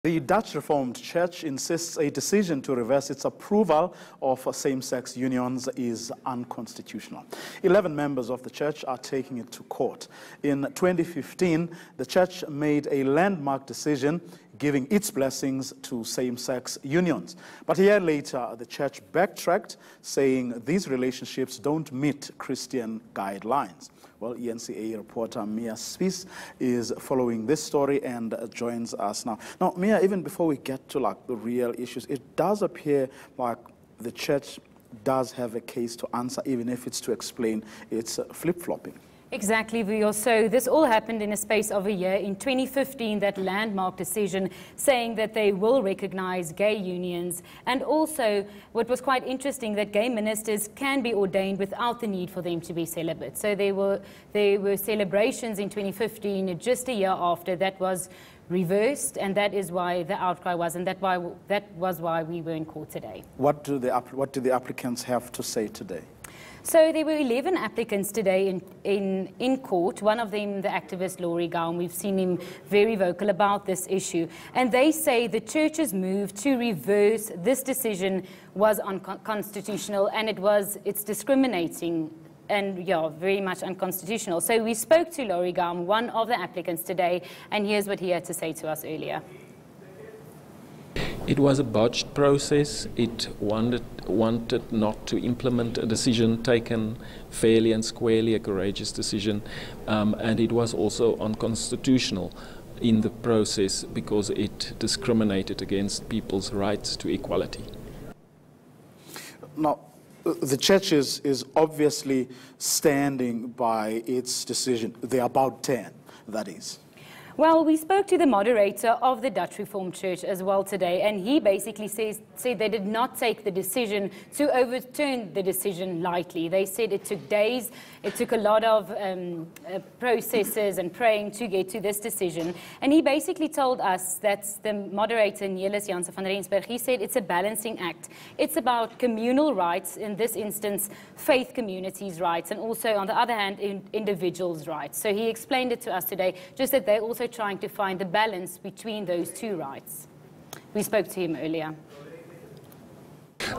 The Dutch Reformed Church insists a decision to reverse its approval of same-sex unions is unconstitutional. 11 members of the church are taking it to court. In 2015, the church made a landmark decision giving its blessings to same-sex unions. But a year later, the church backtracked, saying these relationships don't meet Christian guidelines. Well, eNCA reporter Mia Spies is following this story and joins us now. Now, Mia, even before we get to the real issues, it does appear like the church does have a case to answer, even if it's to explain its flip-flopping. Exactly, Vio. So this all happened in a space of a year. In 2015, that landmark decision saying that they will recognize gay unions, and also what was quite interesting, that gay ministers can be ordained without the need for them to be celibate. So there were celebrations in 2015, just a year after, that was reversed, and that is why the outcry was, and that was why we were in court today. What do the applicants have to say today? So there were 11 applicants today in court. One of them, the activist Laurie Gowan, we've seen him very vocal about this issue. And they say the church's move to reverse this decision was unconstitutional, and it's discriminating and, yeah, very much unconstitutional. So we spoke to Laurie Gowan, one of the applicants today, and here's what he had to say to us earlier. It was a botched process. It wanted not to implement a decision taken fairly and squarely, a courageous decision, and it was also unconstitutional in the process because it discriminated against people's rights to equality. Now, the church is obviously standing by its decision. They're about 10, that is. Well, we spoke to the moderator of the Dutch Reformed Church as well today, and he basically said they did not take the decision to overturn the decision lightly. They said it took days, it took a lot of processes and praying to get to this decision. And he basically told us, that's the moderator, Niels Jansen van Rensburg, he said it's a balancing act. It's about communal rights, in this instance, faith communities' rights, and also, on the other hand, individuals' rights. So he explained it to us today, just that they're also trying to find the balance between those two rights. We spoke to him earlier.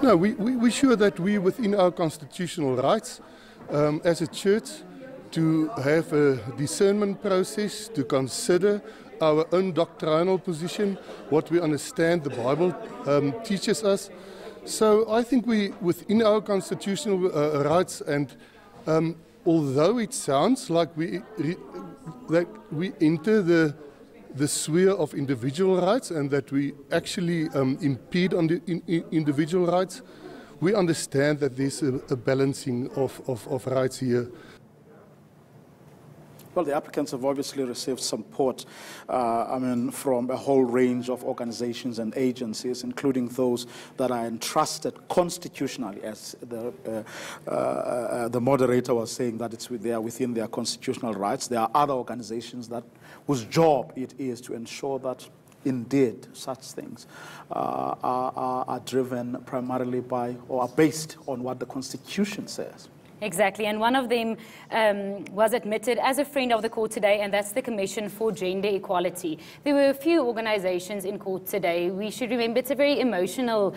No, we're sure that we, within our constitutional rights, as a church, to have a discernment process, to consider our own doctrinal position, what we understand the Bible teaches us. So I think we, within our constitutional rights, and although it sounds like we enter the sphere of individual rights and that we actually impede on the individual rights, we understand that there's a balancing of rights here. Well, the applicants have obviously received support, from a whole range of organizations and agencies, including those that are entrusted constitutionally, as the moderator was saying, that they are within their constitutional rights. There are other organizations whose job it is to ensure that indeed such things are driven primarily by, or are based on, what the Constitution says. Exactly, and one of them was admitted as a friend of the court today, and that's the Commission for Gender Equality. There were a few organizations in court today. We should remember it's a very emotional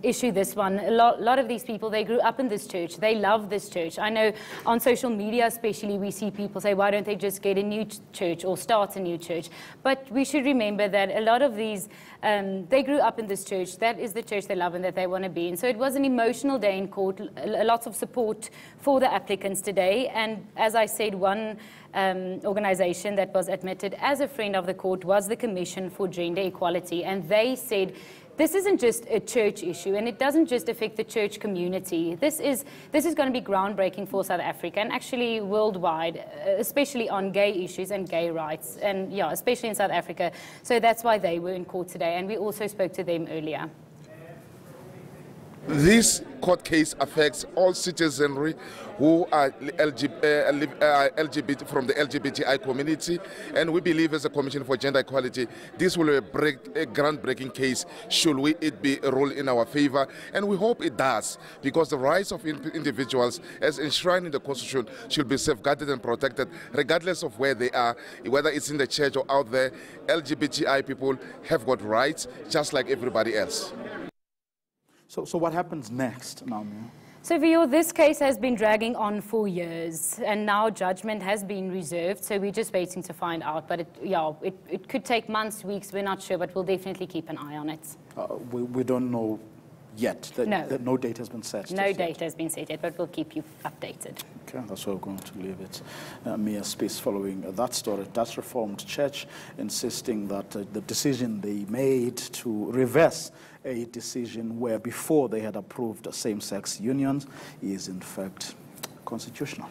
issue, this one. A lot of these people, they grew up in this church. They love this church. I know on social media especially, we see people say, why don't they just get a new church or start a new church? But we should remember that a lot of these, they grew up in this church. That is the church they love and that they want to be in. So it was an emotional day in court, lots of support for the applicants today. And as I said, one organization that was admitted as a friend of the court was the Commission for Gender Equality. And they said, this isn't just a church issue, and it doesn't just affect the church community. This is going to be groundbreaking for South Africa, and actually worldwide, especially on gay issues and gay rights, and yeah, especially in South Africa. So that's why they were in court today, and we also spoke to them earlier. This court case affects all citizenry who are LGBT from the LGBTI community, and we believe as a Commission for Gender Equality, this will be a groundbreaking case should it be a rule in our favor, and we hope it does, because the rights of individuals as enshrined in the Constitution should be safeguarded and protected regardless of where they are, whether it's in the church or out there. LGBTI people have got rights just like everybody else. So what happens next now, Mia? So, Vio, this case has been dragging on for years, and now judgment has been reserved, so we're just waiting to find out. But it could take months, weeks, we're not sure, but we'll definitely keep an eye on it. We don't know yet. No date has been set. No date has been set yet, but we'll keep you updated. Okay, that's where we're going to leave it. Mia Spies, following that story, Dutch Reformed Church insisting that the decision they made to reverse a decision where before they had approved same-sex unions is in fact constitutional.